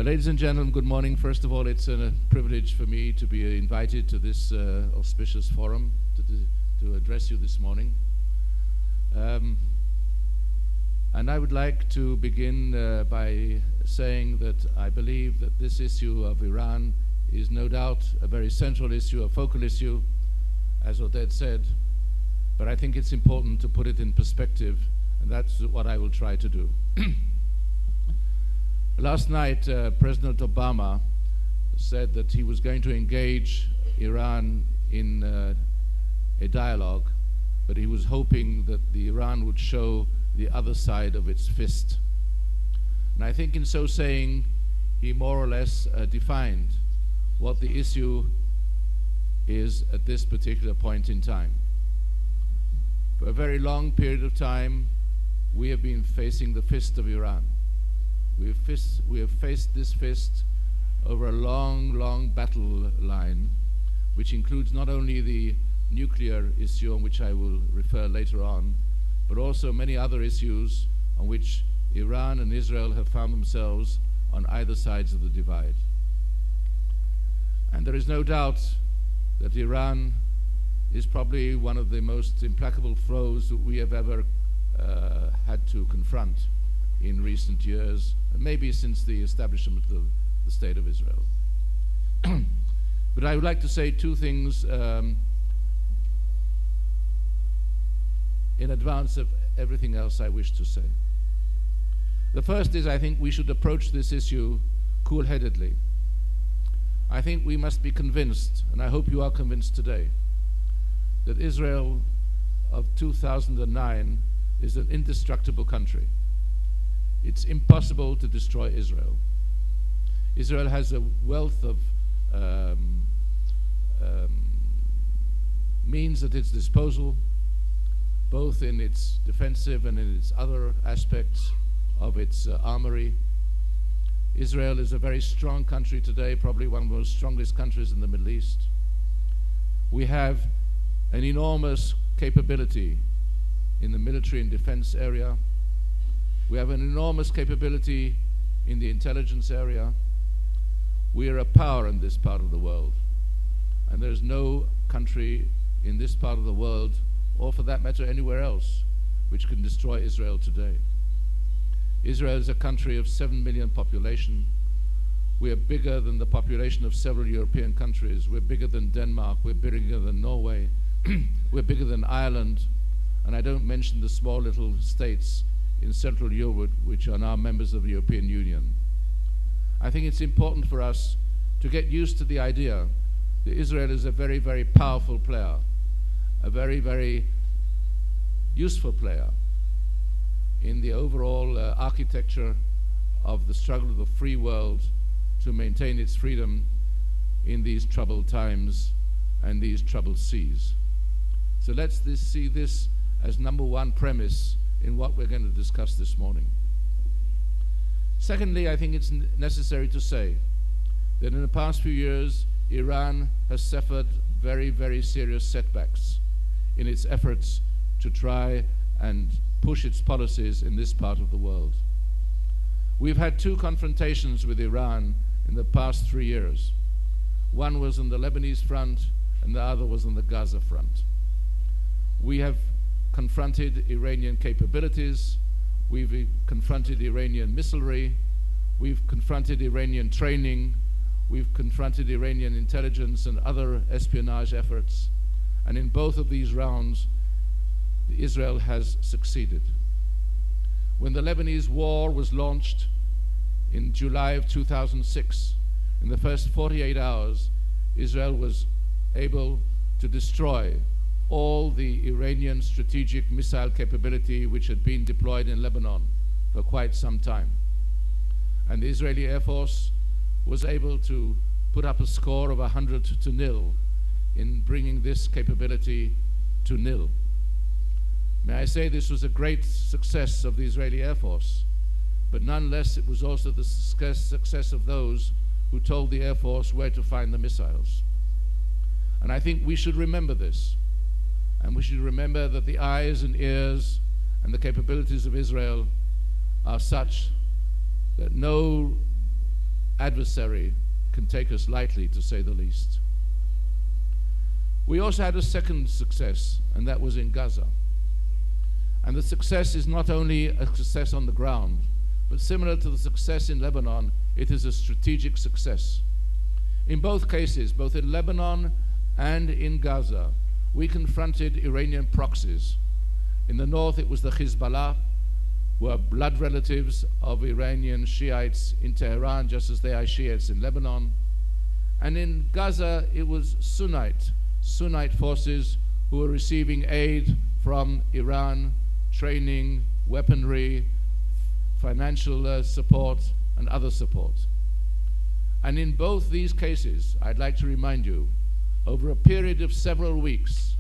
Ladies and gentlemen, good morning. First of all, it's a privilege for me to be invited to this auspicious forum to address you this morning. And I would like to begin by saying that I believe that this issue of Iran is no doubt a very central issue, a focal issue, as Oded said, but I think it's important to put it in perspective, and that's what I will try to do. Last night, President Obama said that he was going to engage Iran in a dialogue, but he was hoping that the Iran would show the other side of its fist. And I think in so saying, he more or less defined what the issue is at this particular point in time. For a very long period of time, we have been facing the fist of Iran. We have faced this fist over a long battle line, which includes not only the nuclear issue, on which I will refer later on, but also many other issues on which Iran and Israel have found themselves on either sides of the divide. And there is no doubt that Iran is probably one of the most implacable foes that we have ever had to confront in recent years, maybe since the establishment of the State of Israel. But I would like to say two things in advance of everything else I wish to say. The first is, I think we should approach this issue cool-headedly. I think we must be convinced, and I hope you are convinced today, that Israel of 2009 is an indestructible country. It's impossible to destroy Israel. Israel has a wealth of means at its disposal, both in its defensive and in its other aspects of its armory. Israel is a very strong country today, probably one of the most strongest countries in the Middle East. We have an enormous capability in the military and defense area. We have an enormous capability in the intelligence area. We are a power in this part of the world. And there's no country in this part of the world, or for that matter anywhere else, which can destroy Israel today. Israel is a country of 7 million population. We are bigger than the population of several European countries. We're bigger than Denmark. We're bigger than Norway. We're bigger than Ireland. And I don't mention the small little states in Central Europe, which are now members of the European Union. I think it's important for us to get used to the idea that Israel is a very, very powerful player, a very, very useful player in the overall architecture of the struggle of the free world to maintain its freedom in these troubled times and these troubled seas. So let's see this as number one premise in what we're going to discuss this morning. Secondly, I think it's necessary to say that in the past few years, Iran has suffered very, very serious setbacks in its efforts to try and push its policies in this part of the world. We've had two confrontations with Iran in the past 3 years. One was on the Lebanese front, and the other was on the Gaza front. We have confronted Iranian capabilities, we've confronted Iranian missilery, we've confronted Iranian training, we've confronted Iranian intelligence and other espionage efforts, and in both of these rounds, Israel has succeeded. When the Lebanese war was launched in July of 2006, in the first 48 hours, Israel was able to destroy all the Iranian strategic missile capability which had been deployed in Lebanon for quite some time. And the Israeli Air Force was able to put up a score of 100-0 in bringing this capability to nil. May I say this was a great success of the Israeli Air Force, but nonetheless it was also the success of those who told the Air Force where to find the missiles. And I think we should remember this. And we should remember that the eyes and ears and the capabilities of Israel are such that no adversary can take us lightly, to say the least. We also had a second success, and that was in Gaza. And the success is not only a success on the ground, but similar to the success in Lebanon, it is a strategic success. In both cases, both in Lebanon and in Gaza, we confronted Iranian proxies. In the north, it was the Hezbollah, who are blood relatives of Iranian Shiites in Tehran, just as they are Shiites in Lebanon. And in Gaza, it was Sunnite forces who were receiving aid from Iran, training, weaponry, financial support, and other support. And in both these cases, I'd like to remind you, over a period of several weeks,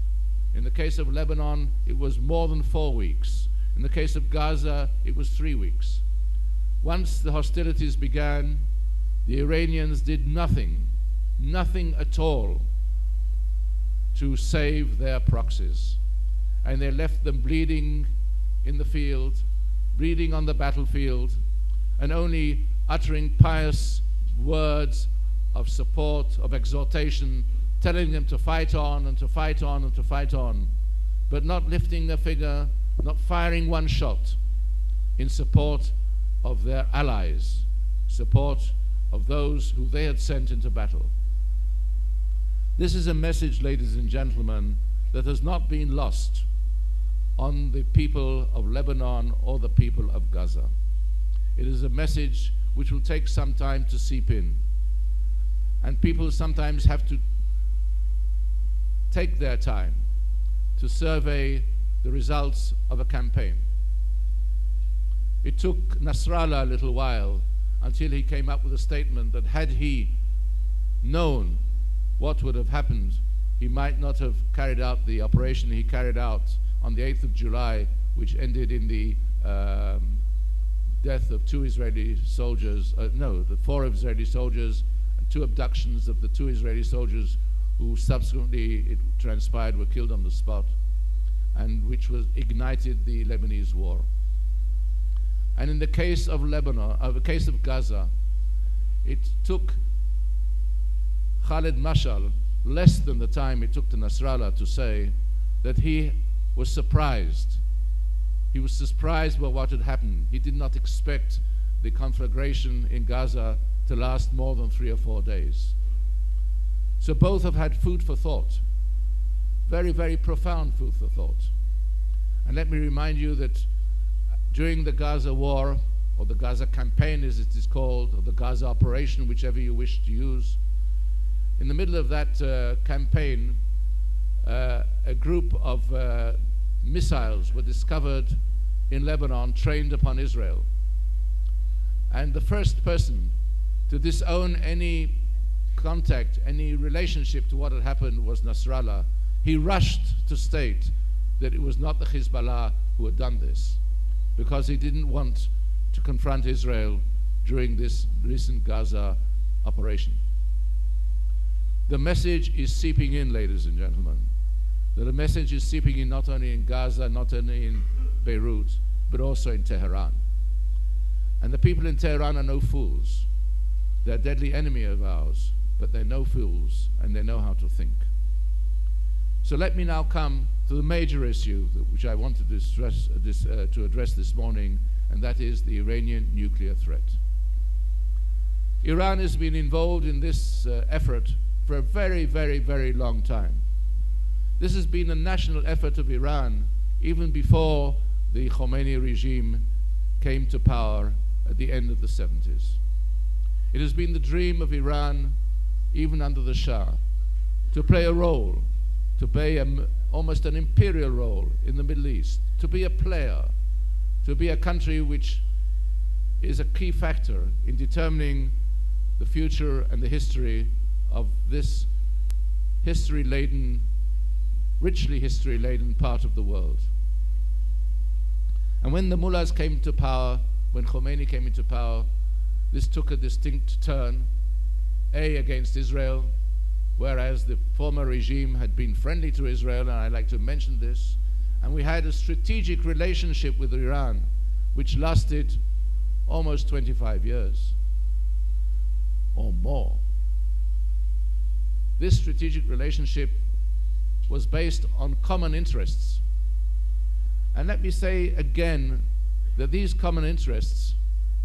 in the case of Lebanon, it was more than 4 weeks. In the case of Gaza, it was 3 weeks. Once the hostilities began, the Iranians did nothing at all to save their proxies. And they left them bleeding in the field, bleeding on the battlefield, and only uttering pious words of support, of exhortation, telling them to fight on and to fight on and to fight on, but not lifting a finger, not firing one shot in support of their allies, support of those who they had sent into battle. This is a message, ladies and gentlemen, that has not been lost on the people of Lebanon or the people of Gaza. It is a message which will take some time to seep in. And people sometimes have to take their time to survey the results of a campaign. It took Nasrallah a little while until he came up with a statement that had he known what would have happened, he might not have carried out the operation he carried out on the 8th of July, which ended in the death of 2 Israeli soldiers, the 4 Israeli soldiers, and 2 abductions of the 2 Israeli soldiers who subsequently, it transpired, were killed on the spot, and which was ignited the Lebanese war. And in the case of Lebanon, the case of Gaza, it took Khalid Mashal less than the time it took to Nasrallah to say that he was surprised. He was surprised by what had happened. He did not expect the conflagration in Gaza to last more than 3 or 4 days. So both have had food for thought, very, very profound food for thought. And let me remind you that during the Gaza war, or the Gaza campaign as it is called, or the Gaza operation, whichever you wish to use, in the middle of that campaign, a group of missiles were discovered in Lebanon, trained upon Israel. And the first person to disown any contact, any relationship to what had happened was Nasrallah. He rushed to state that it was not the Hezbollah who had done this, because he didn't want to confront Israel during this recent Gaza operation. The message is seeping in, ladies and gentlemen. That the message is seeping in not only in Gaza, not only in Beirut, but also in Tehran. And the people in Tehran are no fools. They're a deadly enemy of ours, but they're no fools, and they know how to think. So let me now come to the major issue which I wanted to address this morning, and that is the Iranian nuclear threat. Iran has been involved in this effort for a very, very, very long time. This has been a national effort of Iran even before the Khomeini regime came to power at the end of the 70s. It has been the dream of Iran, even under the Shah, to play a role, to play almost an imperial role in the Middle East, to be a player, to be a country which is a key factor in determining the future and the history of this richly history-laden part of the world. And when the mullahs came to power, when Khomeini came into power, this took a distinct turn, against Israel, whereas the former regime had been friendly to Israel, and I like to mention this, and we had a strategic relationship with Iran, which lasted almost 25 years. or more. This strategic relationship was based on common interests. And let me say again that these common interests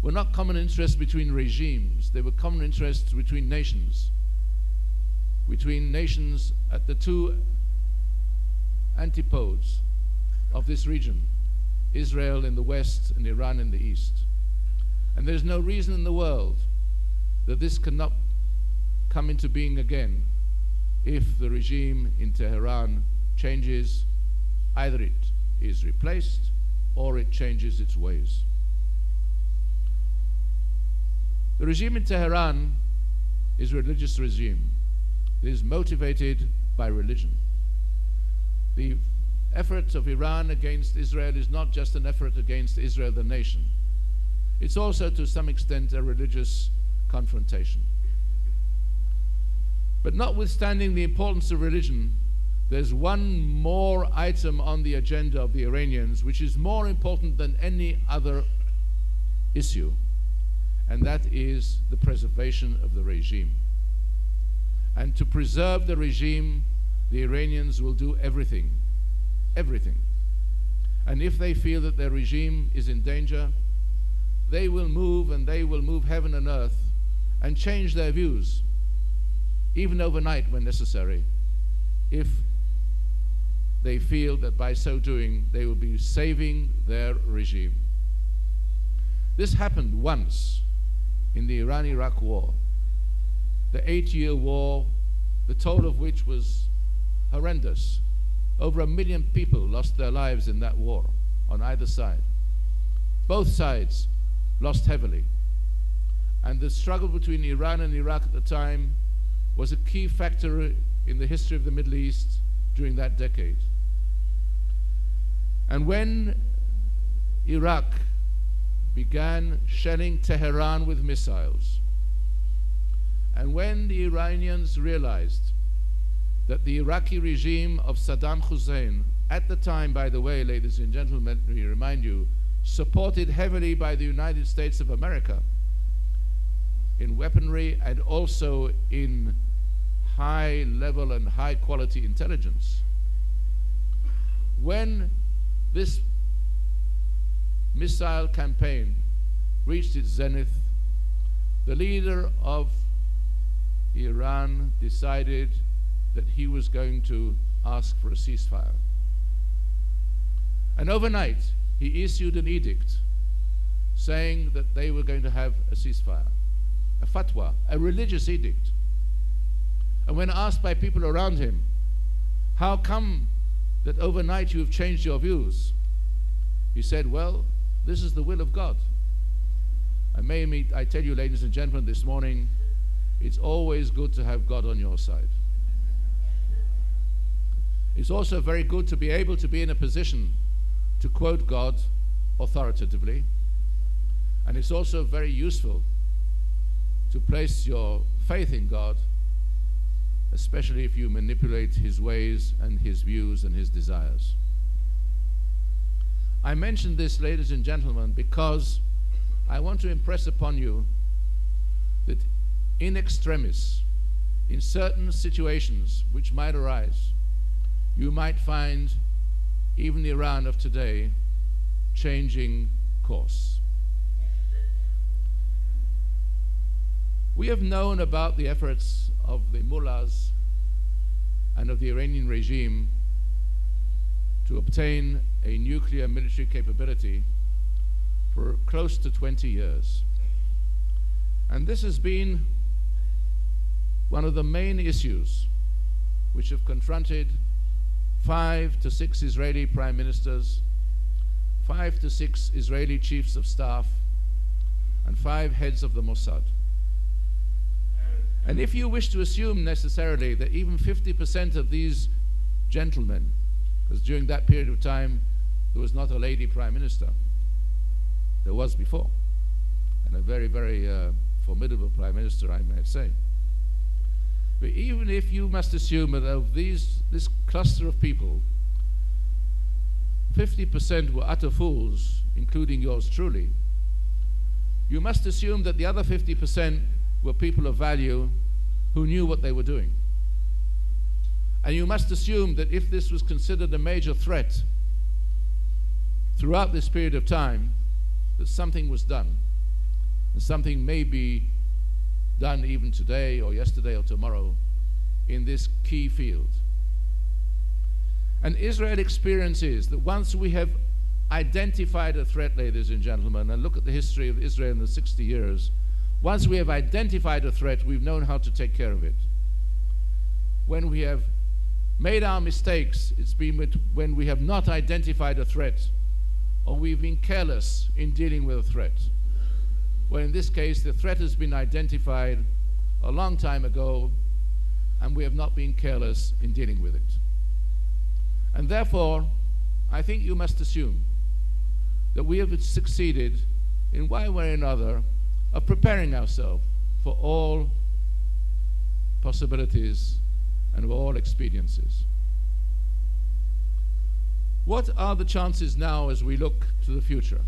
were not common interests between regimes, they were common interests between nations at the two antipodes of this region, Israel in the west and Iran in the east. And there's no reason in the world that this cannot come into being again if the regime in Tehran changes. Either it is replaced or it changes its ways. The regime in Tehran is a religious regime. It is motivated by religion. The effort of Iran against Israel is not just an effort against Israel the nation. It's also to some extent a religious confrontation. But notwithstanding the importance of religion, there's one more item on the agenda of the Iranians which is more important than any other issue, and that is the preservation of the regime. And to preserve the regime, the Iranians will do everything. And if they feel that their regime is in danger, they will move, and they will move heaven and earth and change their views, even overnight when necessary, if they feel that by so doing they will be saving their regime. This happened once in the Iran-Iraq war, the 8-year war, the toll of which was horrendous. Over 1 million people lost their lives in that war on either side. Both sides lost heavily. And the struggle between Iran and Iraq at the time was a key factor in the history of the Middle East during that decade. And when Iraq began shelling Tehran with missiles, and when the Iranians realized that the Iraqi regime of Saddam Hussein, at the time, by the way, ladies and gentlemen, let me remind you, supported heavily by the United States of America in weaponry and also in high level and high quality intelligence. When this missile campaign reached its zenith, the leader of Iran decided that he was going to ask for a ceasefire. And overnight, he issued an edict saying that they were going to have a ceasefire, a fatwa, a religious edict. And when asked by people around him, how come that overnight you have changed your views? He said, well, this is the will of God. And I tell you, ladies and gentlemen, this morning, it's always good to have God on your side. It's also very good to be able to be in a position to quote God authoritatively. And it's also very useful to place your faith in God, especially if you manipulate his ways and his views and his desires. I mention this, ladies and gentlemen, because I want to impress upon you that in extremis, in certain situations which might arise, you might find even Iran of today changing course. We have known about the efforts of the mullahs and of the Iranian regime to obtain a nuclear military capability for close to 20 years. And this has been one of the main issues which have confronted 5 to 6 Israeli prime ministers, 5 to 6 Israeli chiefs of staff, and 5 heads of the Mossad. And if you wish to assume necessarily that even 50% of these gentlemen, because during that period of time there was not a lady prime minister, there was before, and a very, very formidable prime minister, I might say. But even if you must assume that of this cluster of people, 50% were utter fools, including yours truly, you must assume that the other 50% were people of value who knew what they were doing. And you must assume that if this was considered a major threat throughout this period of time, that something was done. And something may be done even today or yesterday or tomorrow in this key field. And Israel's experience is that once we have identified a threat, ladies and gentlemen, and look at the history of Israel in the 60 years, once we have identified a threat, we've known how to take care of it. When we have made our mistakes, it's been when we have not identified a threat, or we've been careless in dealing with a threat. Well, in this case, the threat has been identified a long time ago, and we have not been careless in dealing with it. And therefore, I think you must assume that we have succeeded in one way or another of preparing ourselves for all possibilities and all expediencies. What are the chances now as we look to the future?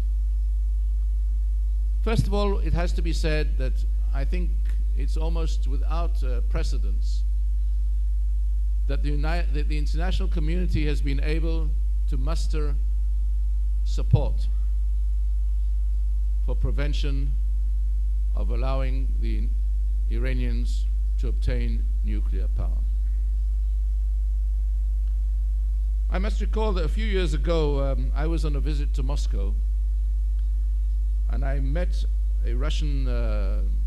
First of all, it has to be said that I think it's almost without precedence that the international community has been able to muster support for prevention of allowing the Iranians to obtain nuclear power. I must recall that a few years ago I was on a visit to Moscow, and I met a Russian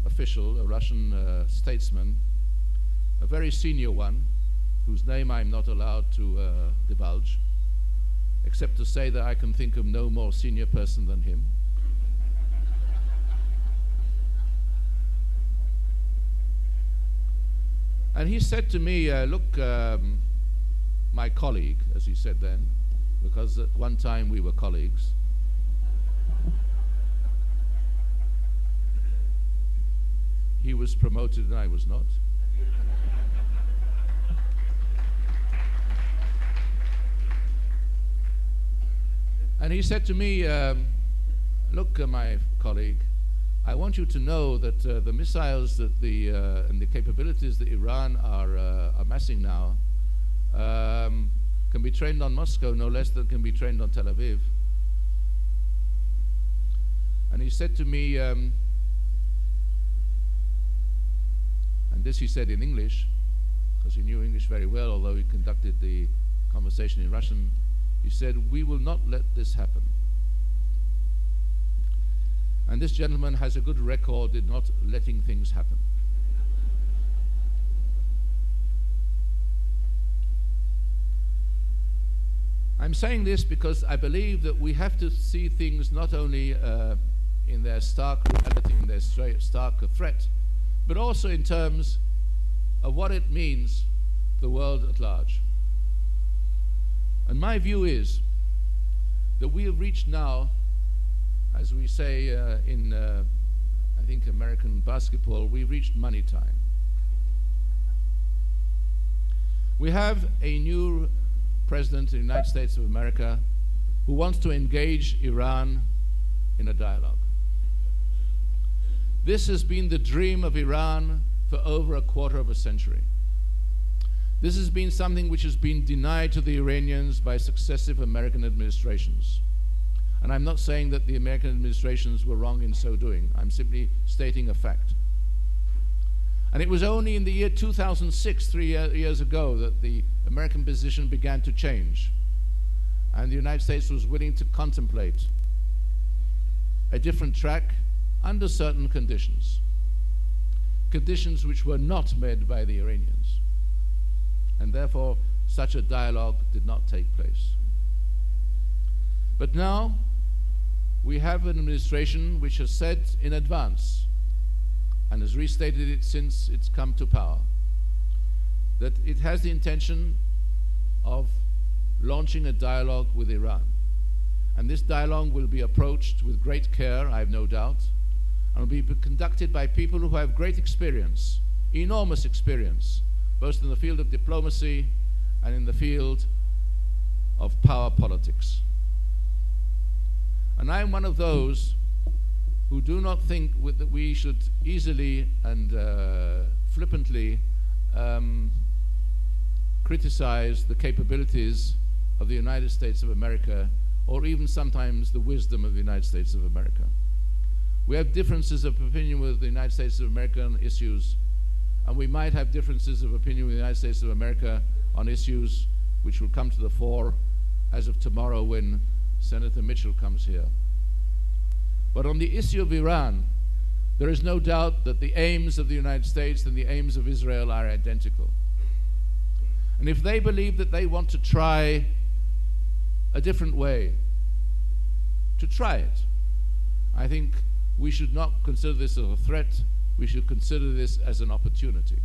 official, a Russian statesman, a very senior one, whose name I'm not allowed to divulge, except to say that I can think of no more senior person than him. And he said to me, look, my colleague, as he said then, because at one time we were colleagues, he was promoted and I was not. And he said to me, look, my colleague, I want you to know that the missiles that and the capabilities that Iran are amassing now can be trained on Moscow no less than can be trained on Tel Aviv. And he said to me, and this he said in English, because he knew English very well, although he conducted the conversation in Russian. He said, we will not let this happen. And this gentleman has a good record in not letting things happen. I'm saying this because I believe that we have to see things not only in their stark reality, in their stark threat, but also in terms of what it means to the world at large. And my view is that we have reached now, as we say in, I think, American basketball, we've reached money time. We have a new president of the United States of America who wants to engage Iran in a dialogue. This has been the dream of Iran for over a quarter of a century. This has been something which has been denied to the Iranians by successive American administrations. And I'm not saying that the American administrations were wrong in so doing. I'm simply stating a fact. And it was only in the year 2006, 3 years ago, that the American position began to change. And the United States was willing to contemplate a different track under certain conditions. Conditions which were not met by the Iranians. And therefore, such a dialogue did not take place. But now, we have an administration which has said in advance, and has restated it since it's come to power, that it has the intention of launching a dialogue with Iran. And this dialogue will be approached with great care, I have no doubt, and will be conducted by people who have great experience, enormous experience, both in the field of diplomacy and in the field of power politics. And I am one of those who do not think that we should easily and flippantly criticize the capabilities of the United States of America, or even sometimes the wisdom of the United States of America. We have differences of opinion with the United States of America on issues, and we might have differences of opinion with the United States of America on issues which will come to the fore as of tomorrow when Senator Mitchell comes here. But on the issue of Iran, there is no doubt that the aims of the United States and the aims of Israel are identical. And if they believe that they want to try a different way, to try it, I think we should not consider this as a threat. We should consider this as an opportunity.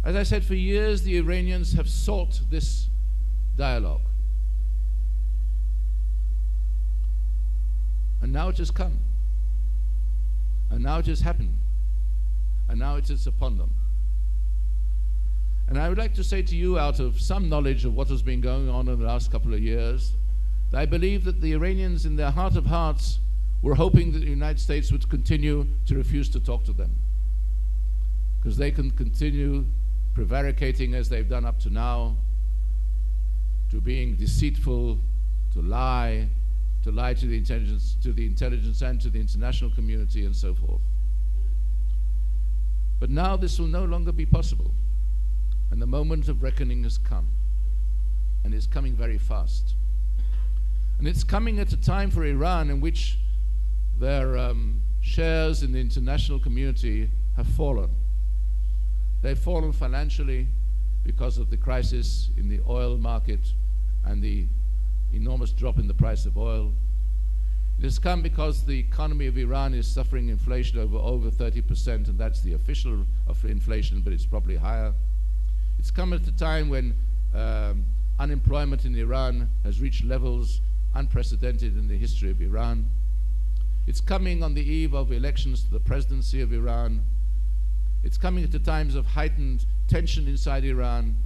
As I said, for years the Iranians have sought this dialogue. And now it has come. And now it has happened. And now it is upon them. And I would like to say to you, out of some knowledge of what has been going on in the last couple of years, that I believe that the Iranians, in their heart of hearts, were hoping that the United States would continue to refuse to talk to them, because they can continue prevaricating as they've done up to now, to being deceitful, to lie to the intelligence and to the international community, and so forth. But now this will no longer be possible. And the moment of reckoning has come. And it's coming very fast. And it's coming at a time for Iran in which their shares in the international community have fallen. They've fallen financially because of the crisis in the oil market and the enormous drop in the price of oil. It has come because the economy of Iran is suffering inflation over 30%, and that's the official of inflation, but it's probably higher. It's come at a time when unemployment in Iran has reached levels unprecedented in the history of Iran. It's coming on the eve of elections to the presidency of Iran. It's coming at the times of heightened tension inside Iran.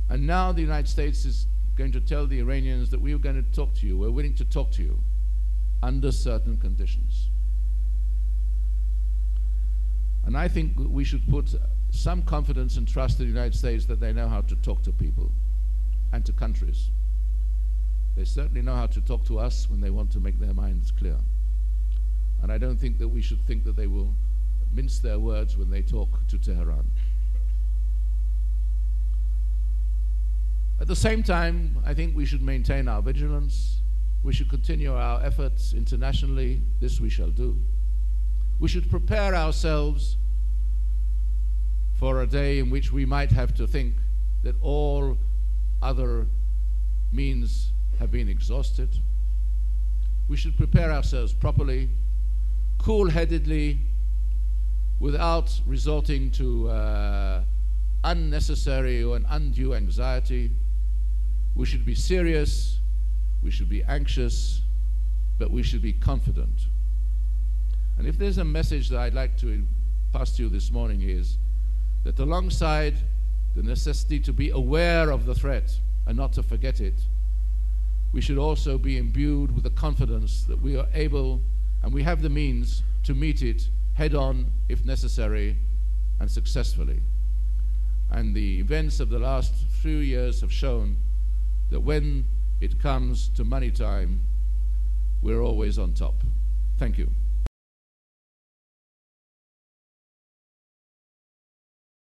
And now the United States is going to tell the Iranians that we are going to talk to you, we're willing to talk to you under certain conditions. And I think we should put some confidence and trust in the United States that they know how to talk to people and to countries. They certainly know how to talk to us when they want to make their minds clear. And I don't think that we should think that they will mince their words when they talk to Tehran. At the same time, I think we should maintain our vigilance. We should continue our efforts internationally. This we shall do. We should prepare ourselves for a day in which we might have to think that all other means have been exhausted. We should prepare ourselves properly, cool-headedly, without resorting to unnecessary or an undue anxiety. We should be serious, we should be anxious, but we should be confident. And if there's a message that I'd like to pass to you this morning, is that alongside the necessity to be aware of the threat and not to forget it, we should also be imbued with the confidence that we are able and we have the means to meet it head on if necessary and successfully. And the events of the last few years have shown that when it comes to money time, we're always on top. Thank you.